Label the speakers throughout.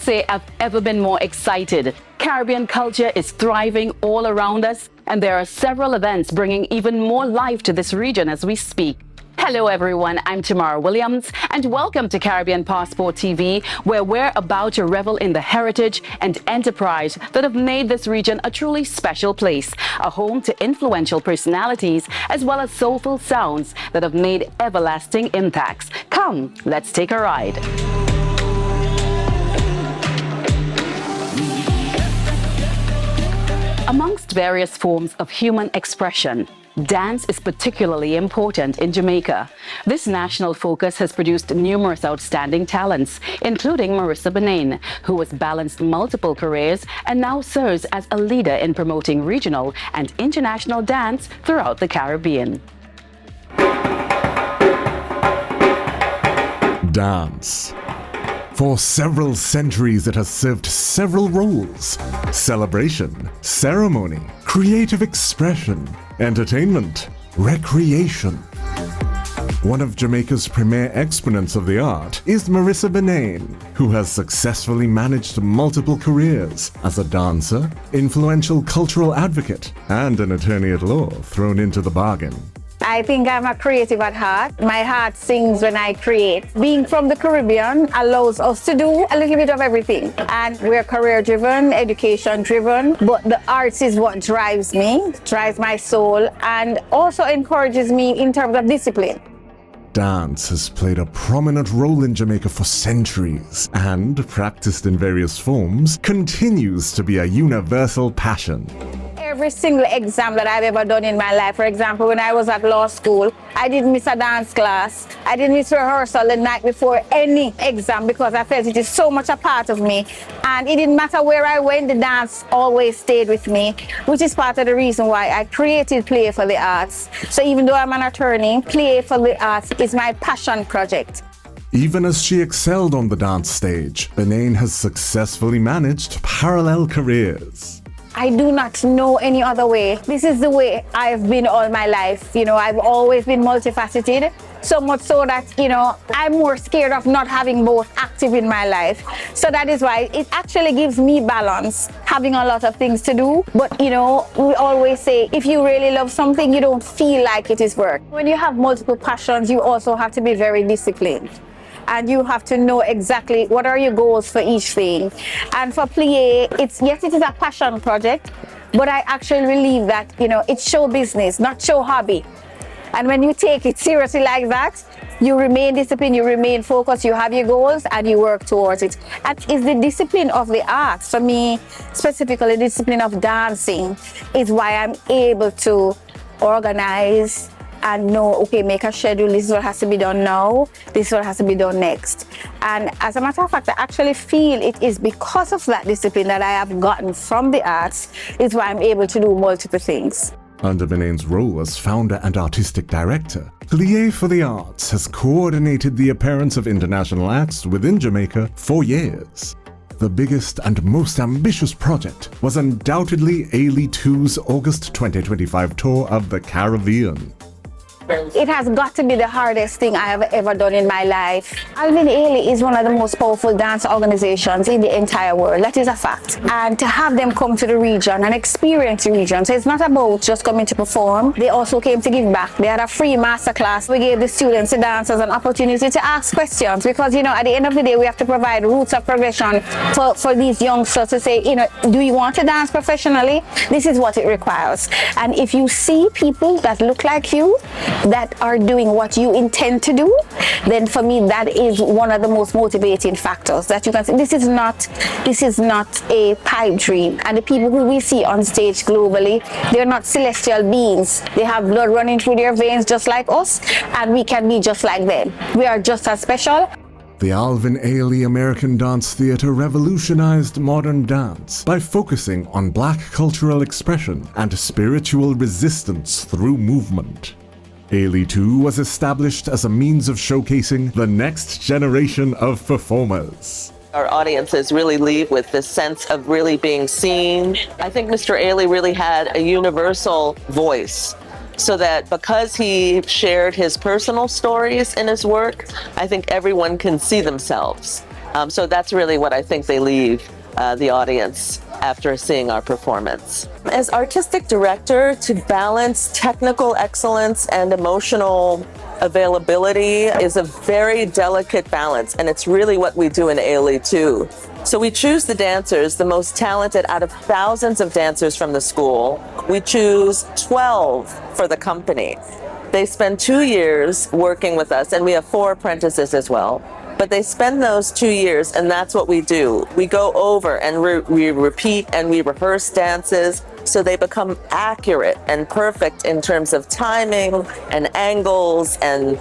Speaker 1: say I've ever been more excited. Caribbean culture is thriving all around us, and there are several events bringing even more life to this region as we speak. Hello everyone, I'm Tamara Williams, and welcome to Caribbean Passport TV, where we're about to revel in the heritage and enterprise that have made this region a truly special place, a home to influential personalities as well as soulful sounds that have made everlasting impacts. Come, let's take a ride. Amongst various forms of human expression, dance is particularly important in Jamaica. This national focus has produced numerous outstanding talents, including Marissa Benain, who has balanced multiple careers and now serves as a leader in promoting regional and international dance throughout the Caribbean.
Speaker 2: Dance. For several centuries, it has served several roles: celebration, ceremony, creative expression, entertainment, recreation. One of Jamaica's premier exponents of the art is Marissa Benain, who has successfully managed multiple careers as a dancer, influential cultural advocate, and an attorney at law thrown into the bargain.
Speaker 3: I think I'm a creative at heart. My heart sings when I create. Being from the Caribbean allows us to do a little bit of everything. And we're career driven, education driven, but the arts is what drives me, drives my soul, and also encourages me in terms of discipline.
Speaker 2: Dance has played a prominent role in Jamaica for centuries and, practiced in various forms, continues to be a universal passion.
Speaker 3: Every single exam that I've ever done in my life, for example, when I was at law school, I didn't miss a dance class. I didn't miss rehearsal the night before any exam because I felt it is so much a part of me. And it didn't matter where I went, the dance always stayed with me, which is part of the reason why I created Play for the Arts. So even though I'm an attorney, Play for the Arts is my passion project.
Speaker 2: Even as she excelled on the dance stage, Benain has successfully managed parallel careers.
Speaker 3: I do not know any other way. This is the way I've been all my life. You know, I've always been multifaceted, so much so that, I'm more scared of not having both active in my life. So that is why it actually gives me balance, having a lot of things to do. But, we always say, if you really love something, you don't feel like it is work. When you have multiple passions, you also have to be very disciplined. And you have to know exactly what are your goals for each thing. And for Play, it is a passion project, but I actually believe that, it's show business, not show hobby. And when you take it seriously like that, you remain disciplined, you remain focused, you have your goals, and you work towards it. And it's the discipline of the art. For me, specifically, the discipline of dancing is why I'm able to organize and know, okay, make a schedule, this is what has to be done now, this is what has to be done next. And as a matter of fact, I actually feel it is because of that discipline that I have gotten from the arts is why I'm able to do multiple things.
Speaker 2: Under Benain's role as founder and artistic director, Play for the Arts has coordinated the appearance of international acts within Jamaica for years. The biggest and most ambitious project was undoubtedly Ailey 2's August 2025 tour of the Caribbean.
Speaker 3: It has got to be the hardest thing I have ever done in my life. Alvin Ailey is one of the most powerful dance organizations in the entire world. That is a fact. And to have them come to the region and experience the region. So it's not about just coming to perform. They also came to give back. They had a free masterclass. We gave the students, the dancers, an opportunity to ask questions because, at the end of the day, we have to provide routes of progression for these youngsters to say, do you want to dance professionally? This is what it requires. And if you see people that look like you, that are doing what you intend to do, then for me that is one of the most motivating factors that you can say this is not a pipe dream. And the people who we see on stage globally, they're not celestial beings. They have blood running through their veins just like us, and we can be just like them. We are just as special.
Speaker 2: The Alvin Ailey American Dance Theatre revolutionized modern dance by focusing on Black cultural expression and spiritual resistance through movement. Ailey 2 was established as a means of showcasing the next generation of performers.
Speaker 4: Our audiences really leave with this sense of really being seen. I think Mr. Ailey really had a universal voice, so that because he shared his personal stories in his work, I think everyone can see themselves. So that's really what I think they leave the audience after seeing our performance. As artistic director, to balance technical excellence and emotional availability is a very delicate balance, and it's really what we do in Ailey too. So we choose the dancers, the most talented out of thousands of dancers from the school. We choose 12 for the company. They spend 2 years working with us, and we have 4 apprentices as well. But they spend those 2 years, and that's what we do. We go over and we repeat and we rehearse dances so they become accurate and perfect in terms of timing and angles and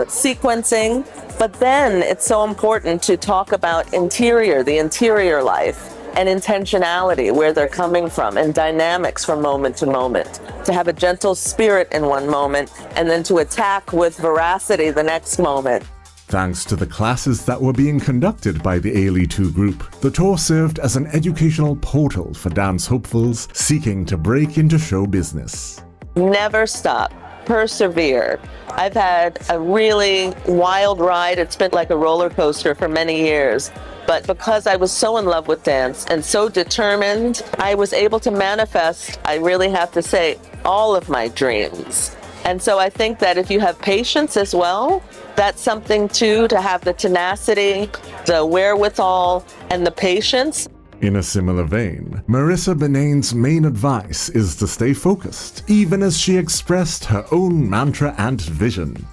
Speaker 4: sequencing. But then it's so important to talk about the interior life, and intentionality, where they're coming from, and dynamics from moment to moment. To have a gentle spirit in one moment, and then to attack with veracity the next moment.
Speaker 2: Thanks to the classes that were being conducted by the Ailey 2 group, the tour served as an educational portal for dance hopefuls seeking to break into show business.
Speaker 4: Never stop. Persevere. I've had a really wild ride. It's been like a roller coaster for many years. But because I was so in love with dance and so determined, I was able to manifest, I really have to say, all of my dreams. And so I think that if you have patience as well, that's something too, to have the tenacity, the wherewithal, and the patience.
Speaker 2: In a similar vein, Marissa Benane's main advice is to stay focused, even as she expressed her own mantra and vision.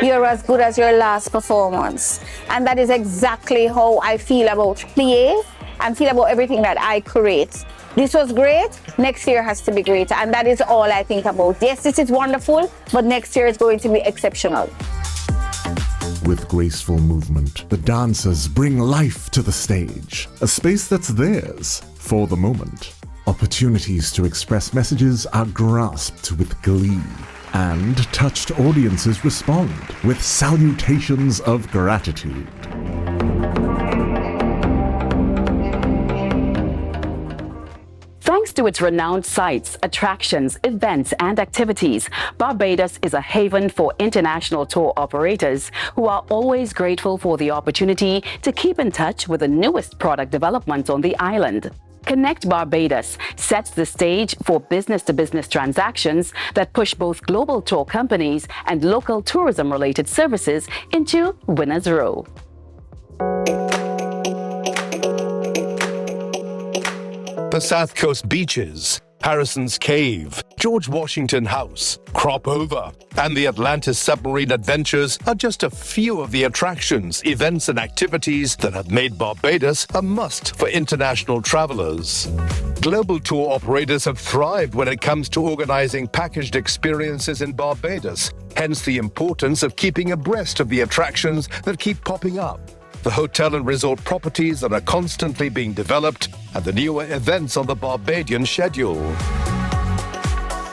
Speaker 3: You're as good as your last performance. And that is exactly how I feel about play and feel about everything that I create. This was great, next year has to be greater, and that is all I think about. Yes, this is wonderful, but next year is going to be exceptional.
Speaker 2: With graceful movement, the dancers bring life to the stage, a space that's theirs for the moment. Opportunities to express messages are grasped with glee, and touched audiences respond with salutations of gratitude.
Speaker 1: Thanks to its renowned sites, attractions, events, and activities, Barbados is a haven for international tour operators who are always grateful for the opportunity to keep in touch with the newest product developments on the island. Connect Barbados sets the stage for business-to-business transactions that push both global tour companies and local tourism-related services into Winners Row.
Speaker 5: The South Coast beaches, Harrison's Cave, George Washington House, Crop Over, and the Atlantis Submarine Adventures are just a few of the attractions, events, and activities that have made Barbados a must for international travelers. Global tour operators have thrived when it comes to organizing packaged experiences in Barbados, hence the importance of keeping abreast of the attractions that keep popping up, the hotel and resort properties that are constantly being developed, and the newer events on the Barbadian schedule.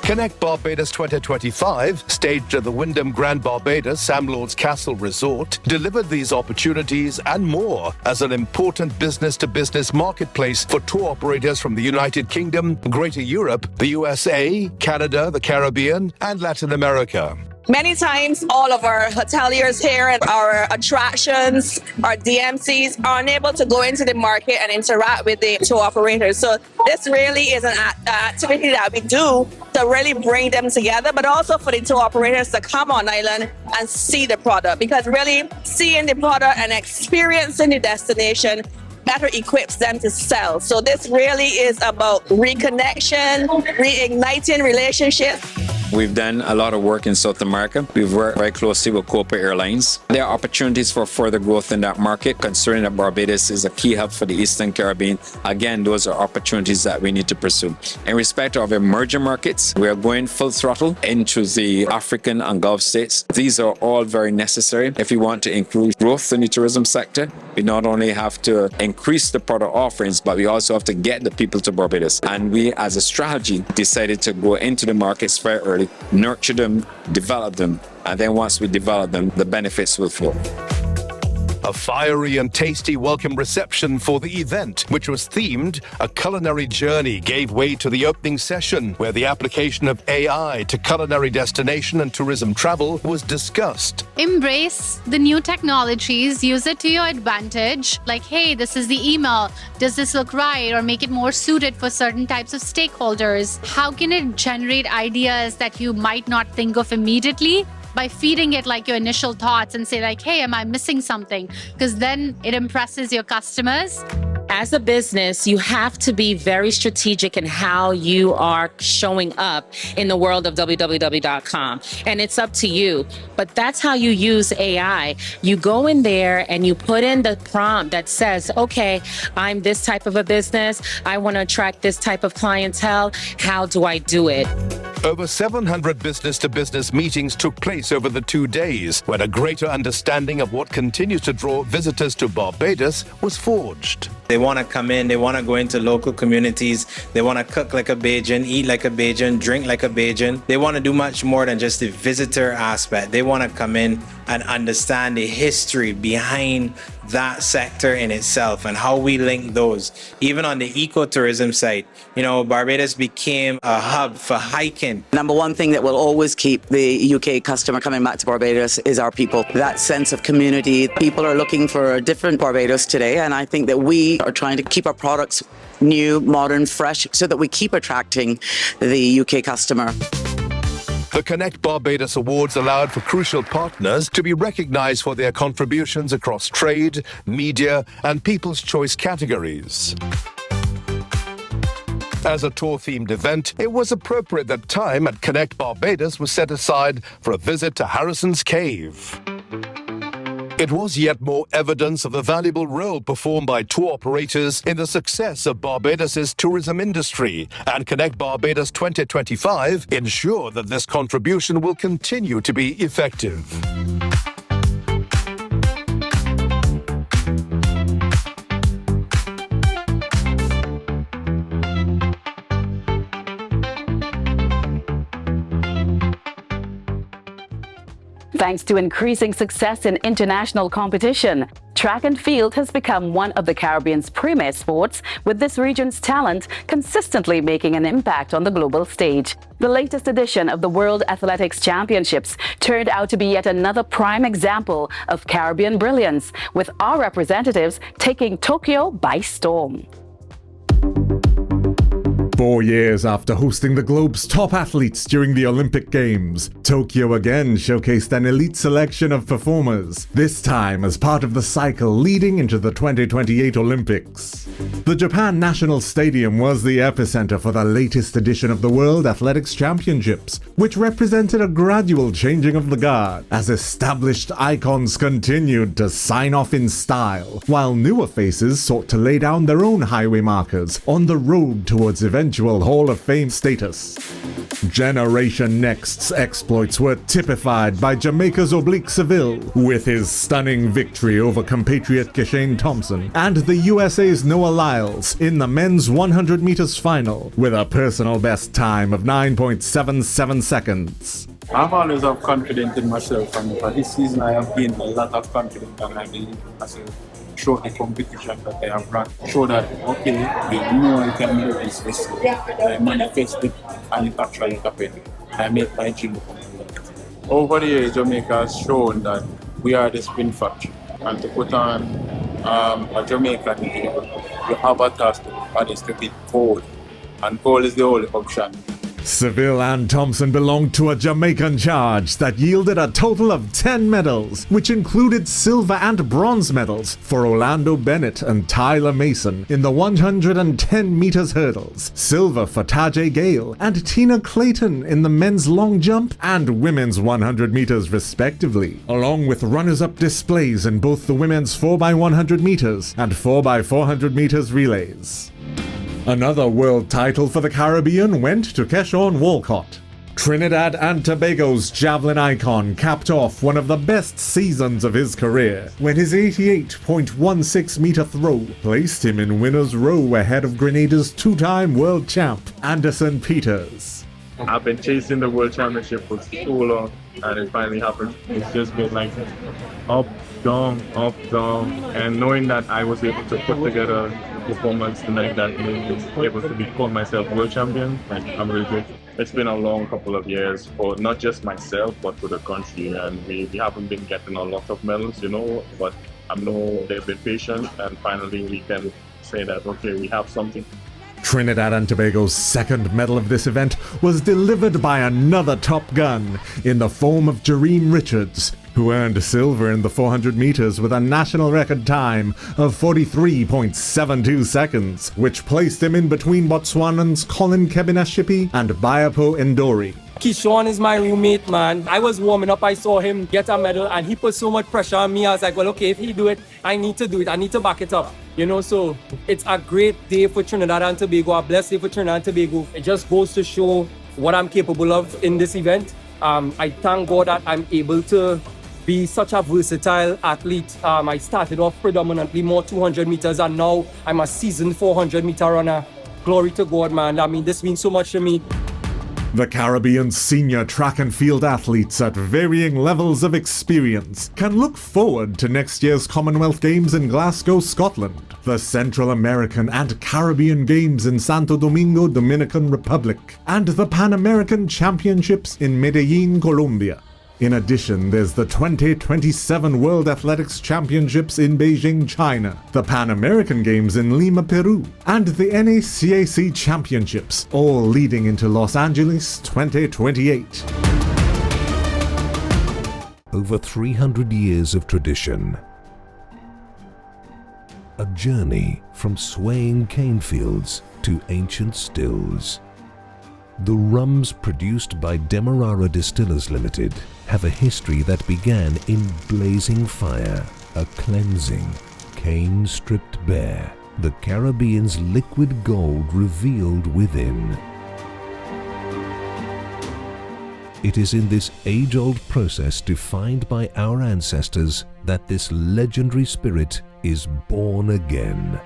Speaker 5: Connect Barbados 2025, staged at the Wyndham Grand Barbados Sam Lords Castle Resort, delivered these opportunities and more as an important business-to-business marketplace for tour operators from the United Kingdom, Greater Europe, the USA, Canada, the Caribbean, and Latin America.
Speaker 6: Many times, all of our hoteliers here and our attractions, our DMCs are unable to go into the market and interact with the tour operators. So this really is an activity that we do to really bring them together, but also for the tour operators to come on island and see the product, because really seeing the product and experiencing the destination better equips them to sell. So this really is about reconnection, reigniting relationships.
Speaker 7: We've done a lot of work in South America. We've worked very closely with Copa Airlines. There are opportunities for further growth in that market, considering that Barbados is a key hub for the Eastern Caribbean. Again, those are opportunities that we need to pursue. In respect of emerging markets, we are going full throttle into the African and Gulf states. These are all very necessary. If we want to increase growth in the tourism sector, we not only have to increase the product offerings, but we also have to get the people to Barbados. And we, as a strategy, decided to go into the markets very early, nurture them, develop them, and then once we develop them, the benefits will flow.
Speaker 5: A fiery and tasty welcome reception for the event, which was themed A Culinary Journey, gave way to the opening session, where the application of AI to culinary destination and tourism travel was discussed.
Speaker 8: Embrace the new technologies, use it to your advantage. Like, hey, this is the email. Does this look right? Or make it more suited for certain types of stakeholders. How can it generate ideas that you might not think of immediately? By feeding it like your initial thoughts and say like, hey, am I missing something? Because then it impresses your customers.
Speaker 9: As a business, you have to be very strategic in how you are showing up in the world of www.com. And it's up to you. But that's how you use AI. You go in there and you put in the prompt that says, okay, I'm this type of a business. I want to attract this type of clientele. How do I do it?
Speaker 5: Over 700 business-to-business meetings took place over the 2 days, when a greater understanding of what continues to draw visitors to Barbados was forged.
Speaker 10: They want to come in, they want to go into local communities, they want to cook like a Bajan, eat like a Bajan, drink like a Bajan. They want to do much more than just the visitor aspect. They want to come in and understand the history behind that sector in itself and how we link those. Even on the ecotourism side, Barbados became a hub for hiking.
Speaker 11: Number one thing that will always keep the UK customer coming back to Barbados is our people. That sense of community. People are looking for a different Barbados today, and I think that we are trying to keep our products new, modern, fresh, so that we keep attracting the UK customer.
Speaker 5: The Connect Barbados Awards allowed for crucial partners to be recognized for their contributions across trade, media, and people's choice categories. As a tour-themed event, it was appropriate that time at Connect Barbados was set aside for a visit to Harrison's Cave. It was yet more evidence of the valuable role performed by tour operators in the success of Barbados's tourism industry, and Connect Barbados 2025 ensure that this contribution will continue to be effective.
Speaker 1: Thanks to increasing success in international competition, track and field has become one of the Caribbean's premier sports, with this region's talent consistently making an impact on the global stage. The latest edition of the World Athletics Championships turned out to be yet another prime example of Caribbean brilliance, with our representatives taking Tokyo by storm.
Speaker 2: 4 years after hosting the globe's top athletes during the Olympic Games, Tokyo again showcased an elite selection of performers, this time as part of the cycle leading into the 2028 Olympics. The Japan National Stadium was the epicenter for the latest edition of the World Athletics Championships, which represented a gradual changing of the guard as established icons continued to sign off in style, while newer faces sought to lay down their own highway markers on the road towards eventual Hall of Fame status. Generation Next's exploits were typified by Jamaica's Oblique Seville, with his stunning victory over compatriot Keshane Thompson, and the USA's Noah Lyles in the men's 100 meters final, with a personal best time of 9.77 seconds.
Speaker 12: I've always have confidence in myself, and for this season I have gained a lot of confidence, and I believe in myself. Show the competition that I have run, show that, okay, you know I can do this, I manifest it and it actually happened. I make my dream come true. Over the years, Jamaica has shown that we are the spin factory, and to put on a Jamaican team, you have a task that is to be gold, and gold is the only option.
Speaker 2: Seville and Thompson belonged to a Jamaican charge that yielded a total of 10 medals, which included silver and bronze medals for Orlando Bennett and Tyler Mason in the 110 meters hurdles, silver for Tajay Gale and Tina Clayton in the men's long jump and women's 100 meters respectively, along with runners-up displays in both the women's 4x100 meters and 4x400 meters relays. Another world title for the Caribbean went to Keshawn Walcott. Trinidad and Tobago's javelin icon capped off one of the best seasons of his career when his 88.16 meter throw placed him in winner's row ahead of Grenada's two-time world champ Anderson Peters.
Speaker 12: I've been chasing the World Championship for so long, and it finally happened. It's just been like up, down, and knowing that I was able to put together a performance tonight that made me able to be called myself World Champion, like, I'm really grateful. It's been a long couple of years for not just myself, but for the country, and we haven't been getting a lot of medals, but I know they've been patient, and finally we can say that, okay, we have something.
Speaker 2: Trinidad and Tobago's second medal of this event was delivered by another top gun in the form of Jareen Richards, who earned silver in the 400 meters with a national record time of 43.72 seconds, which placed him in between Botswanans Colin Kebinashipi and Bayapo Endori.
Speaker 13: Keyshawn is my roommate, man. I was warming up, I saw him get a medal, and he put so much pressure on me. I was like, well, okay, if he do it, I need to do it. I need to back it up. So it's a great day for Trinidad and Tobago, a blessed day for Trinidad and Tobago. It just goes to show what I'm capable of in this event. I thank God that I'm able to be such a versatile athlete. I started off predominantly more 200 meters, and now I'm a seasoned 400 meter runner. Glory to God, man. I mean, this means so much to me.
Speaker 2: The Caribbean's senior track and field athletes at varying levels of experience can look forward to next year's Commonwealth Games in Glasgow, Scotland, the Central American and Caribbean Games in Santo Domingo, Dominican Republic, and the Pan American Championships in Medellin, Colombia. In addition, there's the 2027 World Athletics Championships in Beijing, China, the Pan American Games in Lima, Peru, and the NACAC Championships, all leading into Los Angeles 2028.
Speaker 14: Over 300 years of tradition. A journey from swaying cane fields to ancient stills. The rums produced by Demerara Distillers Limited have a history that began in blazing fire, a cleansing, cane stripped bare, the Caribbean's liquid gold revealed within. It is in this age-old process defined by our ancestors that this legendary spirit is born again.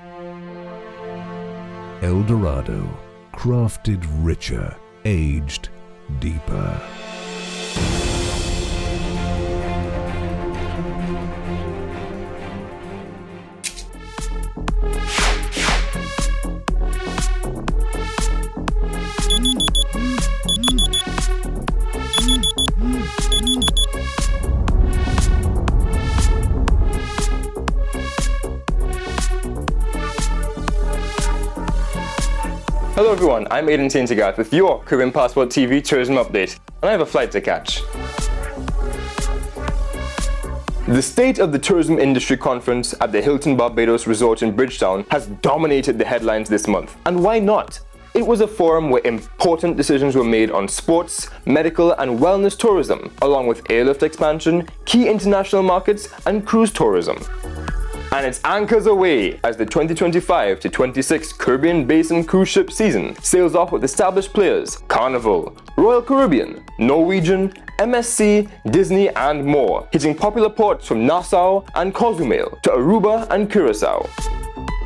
Speaker 14: El Dorado, crafted richer, aged deeper.
Speaker 15: Hello everyone, I'm Aiden Saintigath with your Caribbean Passport TV tourism update, and I have a flight to catch. The State of the Tourism Industry Conference at the Hilton Barbados Resort in Bridgetown has dominated the headlines this month. And why not? It was a forum where important decisions were made on sports, medical and wellness tourism, along with airlift expansion, key international markets and cruise tourism. And it's anchors away as the 2025 to 26 Caribbean Basin cruise ship season sails off with established players Carnival, Royal Caribbean, Norwegian, MSC, Disney and more, hitting popular ports from Nassau and Cozumel to Aruba and Curacao.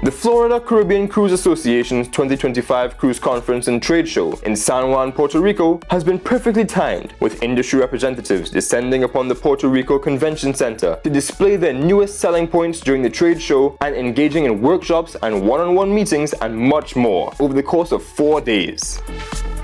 Speaker 15: The Florida Caribbean Cruise Association's 2025 Cruise Conference and Trade Show in San Juan, Puerto Rico has been perfectly timed, with industry representatives descending upon the Puerto Rico Convention Center to display their newest selling points during the trade show and engaging in workshops and one-on-one meetings and much more over the course of 4 days.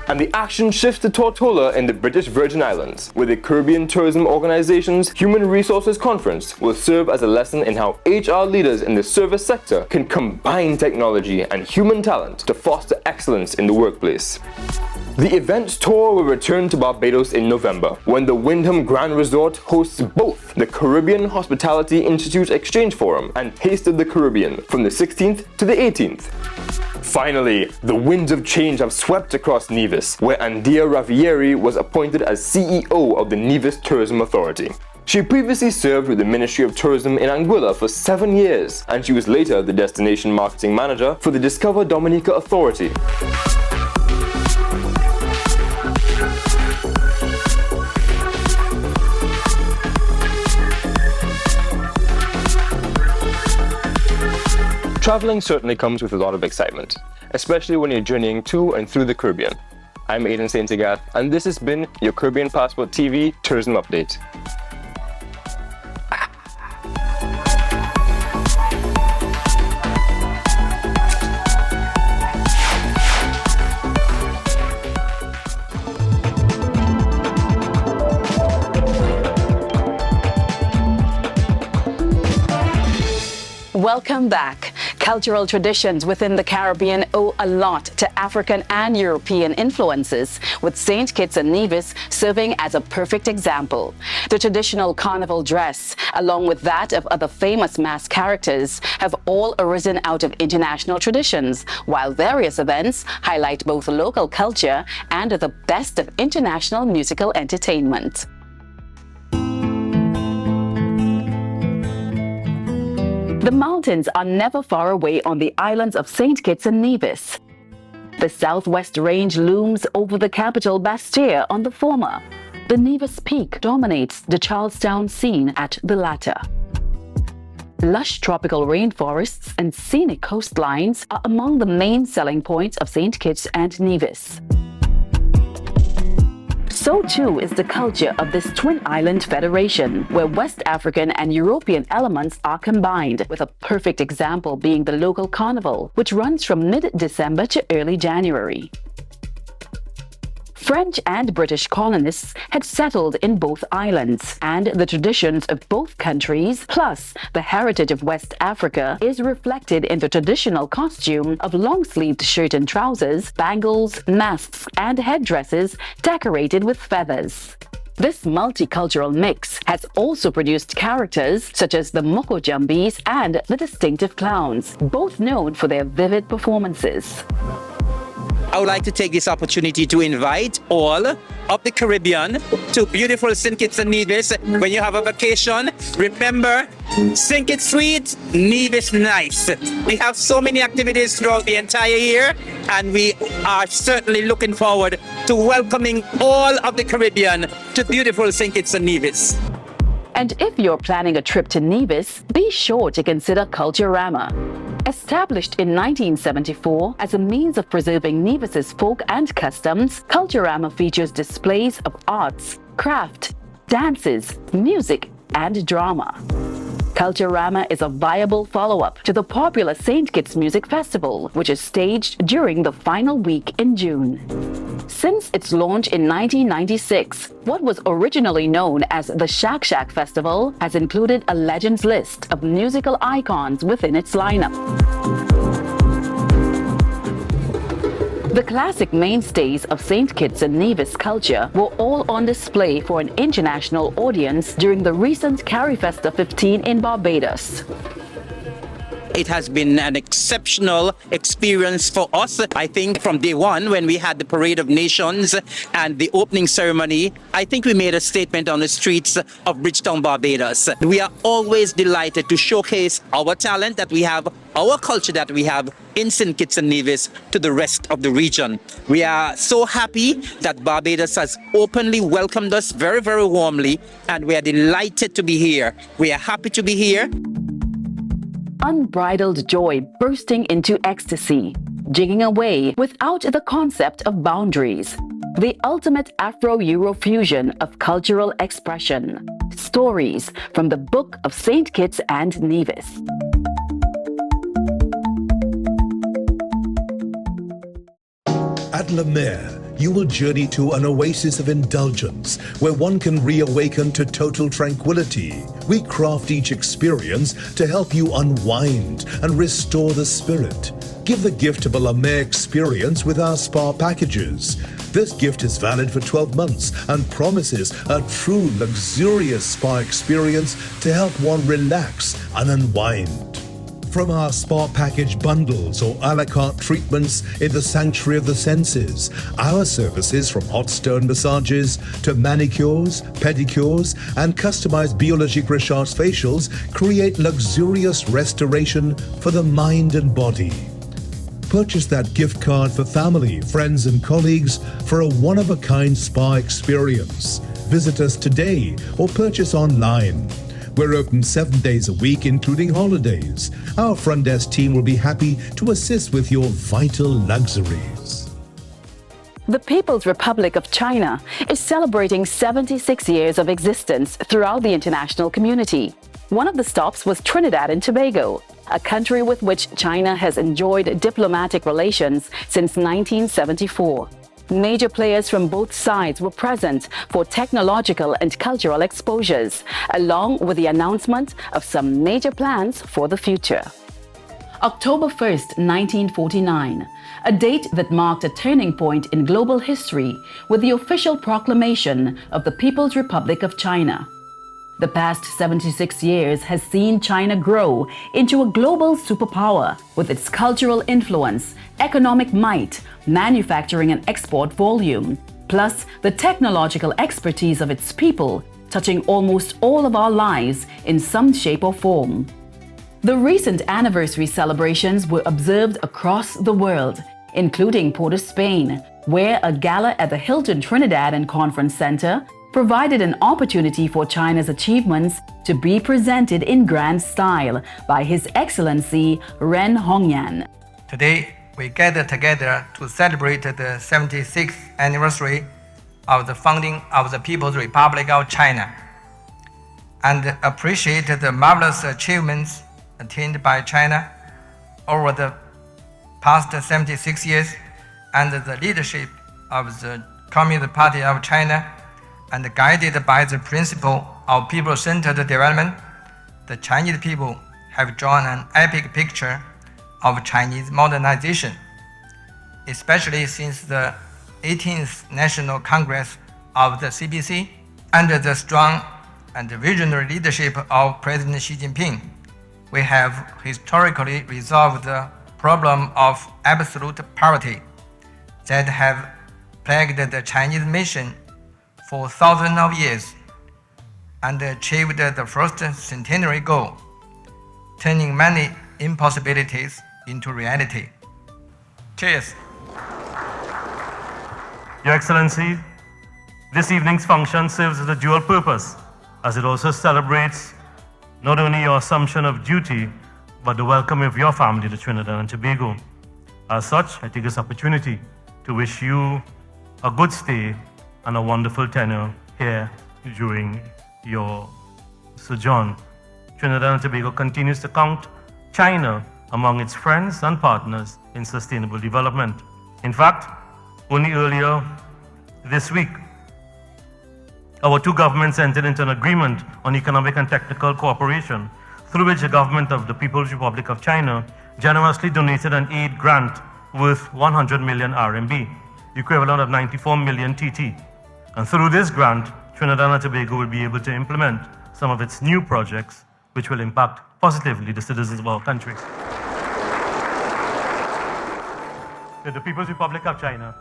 Speaker 15: And the action shifts to Tortola in the British Virgin Islands, where the Caribbean Tourism Organization's Human Resources Conference will serve as a lesson in how HR leaders in the service sector can combine technology and human talent to foster excellence in the workplace. The event's tour will return to Barbados in November, when the Wyndham Grand Resort hosts both the Caribbean Hospitality Institute Exchange Forum and Taste of the Caribbean from the 16th to the 18th. Finally, the winds of change have swept across Nevis, where Andia Ravieri was appointed as CEO of the Nevis Tourism Authority. She previously served with the Ministry of Tourism in Anguilla for 7 years, and she was later the Destination Marketing Manager for the Discover Dominica Authority. Traveling certainly comes with a lot of excitement, especially when you're journeying to and through the Caribbean. I'm Aidan St. Agathe, and this has been your Caribbean Passport TV Tourism Update.
Speaker 1: Welcome back. Cultural traditions within the Caribbean owe a lot to African and European influences, with St. Kitts and Nevis serving as a perfect example. The traditional carnival dress, along with that of other famous mask characters, have all arisen out of international traditions, while various events highlight both local culture and the best of international musical entertainment. The mountains are never far away on the islands of St. Kitts and Nevis. The Southwest Range looms over the capital Bastia on the former. The Nevis Peak dominates the Charlestown scene at the latter. Lush tropical rainforests and scenic coastlines are among the main selling points of St. Kitts and Nevis. So too is the culture of this twin island federation, where West African and European elements are combined, with a perfect example being the local carnival, which runs from mid-December to early January. French and British colonists had settled in both islands, and the traditions of both countries, plus the heritage of West Africa, is reflected in the traditional costume of long-sleeved shirt and trousers, bangles, masks, and headdresses decorated with feathers. This multicultural mix has also produced characters such as the Moko Jumbies and the distinctive clowns, both known for their vivid performances.
Speaker 16: I would like to take this opportunity to invite all of the Caribbean to beautiful St. Kitts and Nevis. When you have a vacation, remember, St. Kitts sweet, Nevis nice. We have so many activities throughout the entire year, and we are certainly looking forward to welcoming all of the Caribbean to beautiful St. Kitts and Nevis.
Speaker 1: And if you're planning a trip to Nevis, be sure to consider Culturama. Established in 1974 as a means of preserving Nevis's folk and customs, Culturama features displays of arts, craft, dances, music, and drama. Culturama is a viable follow-up to the popular St. Kitts Music Festival, which is staged during the final week in June. Since its launch in 1996, what was originally known as the Shack Shack Festival has included a legends list of musical icons within its lineup. The classic mainstays of St. Kitts and Nevis culture were all on display for an international audience during the recent CariFesta 15 in Barbados.
Speaker 16: It has been an exceptional experience for us. I think from day one, when we had the Parade of Nations and the opening ceremony, I think we made a statement on the streets of Bridgetown, Barbados. We are always delighted to showcase our talent that we have, our culture that we have in St. Kitts and Nevis to the rest of the region. We are so happy that Barbados has openly welcomed us very, very warmly, and we are delighted to be here. We are happy to be here.
Speaker 1: Unbridled joy bursting into ecstasy, jigging away without the concept of boundaries. The ultimate Afro-Euro fusion of cultural expression. Stories from the Book of St. Kitts and Nevis.
Speaker 17: At La Mer, you will journey to an oasis of indulgence where one can reawaken to total tranquility. We craft each experience to help you unwind and restore the spirit. Give the gift of a La Mer experience with our spa packages. This gift is valid for 12 months and promises a true luxurious spa experience to help one relax and unwind. From our spa package bundles or a la carte treatments in the sanctuary of the senses, our services from hot stone massages to manicures, pedicures, and customized biologique recherche facials create luxurious restoration for the mind and body. Purchase that gift card for family, friends, and colleagues for a one-of-a-kind spa experience. Visit us today or purchase online. We're open 7 days a week, including holidays. Our front desk team will be happy to assist with your vital luxuries.
Speaker 1: The People's Republic of China is celebrating 76 years of existence throughout the international community. One of the stops was Trinidad and Tobago, a country with which China has enjoyed diplomatic relations since 1974. Major players from both sides were present for technological and cultural exposures, along with the announcement of some major plans for the future. October 1st, 1949, a date that marked a turning point in global history with the official proclamation of the People's Republic of China. The past 76 years has seen China grow into a global superpower with its cultural influence, economic might, manufacturing and export volume, plus the technological expertise of its people, touching almost all of our lives in some shape or form. The recent anniversary celebrations were observed across the world, including Port of Spain, where a gala at the Hilton Trinidad and Conference Center provided an opportunity for China's achievements to be presented in grand style by His Excellency Ren Hongyan.
Speaker 18: Today, we gather together to celebrate the 76th anniversary of the founding of the People's Republic of China and appreciate the marvelous achievements attained by China over the past 76 years under the leadership of the Communist Party of China. And guided by the principle of people-centered development, the Chinese people have drawn an epic picture of Chinese modernization, especially since the 18th National Congress of the CPC. Under the strong and visionary leadership of President Xi Jinping, we have historically resolved the problem of absolute poverty that have plagued the Chinese mission for thousands of years and achieved the first centenary goal, turning many impossibilities into reality. Cheers.
Speaker 19: Your Excellency, this evening's function serves as a dual purpose, as it also celebrates not only your assumption of duty, but the welcome of your family to Trinidad and Tobago. As such, I take this opportunity to wish you a good stay and a wonderful tenure here during your sojourn. Trinidad and Tobago continues to count China among its friends and partners in sustainable development. In fact, only earlier this week, our two governments entered into an agreement on economic and technical cooperation, through which the government of the People's Republic of China generously donated an aid grant worth 100 million RMB, the equivalent of 94 million TT. And through this grant, Trinidad and Tobago will be able to implement some of its new projects, which will impact positively the citizens of our country. To the People's Republic of China.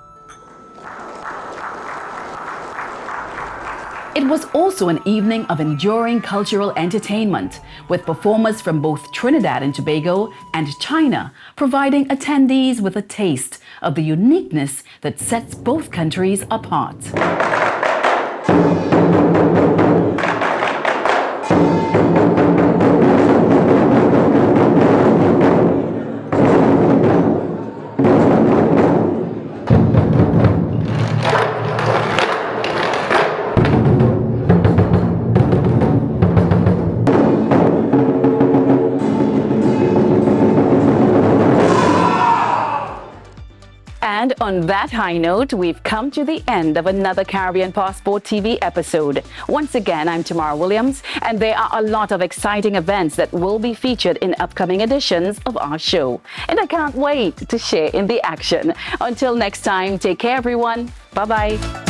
Speaker 1: It was also an evening of enduring cultural entertainment, with performers from both Trinidad and Tobago and China providing attendees with a taste of the uniqueness that sets both countries apart. And on that high note, we've come to the end of another Caribbean Passport TV episode. Once again, I'm Tamara Williams, and there are a lot of exciting events that will be featured in upcoming editions of our show. And I can't wait to share in the action. Until next time, take care, everyone. Bye-bye.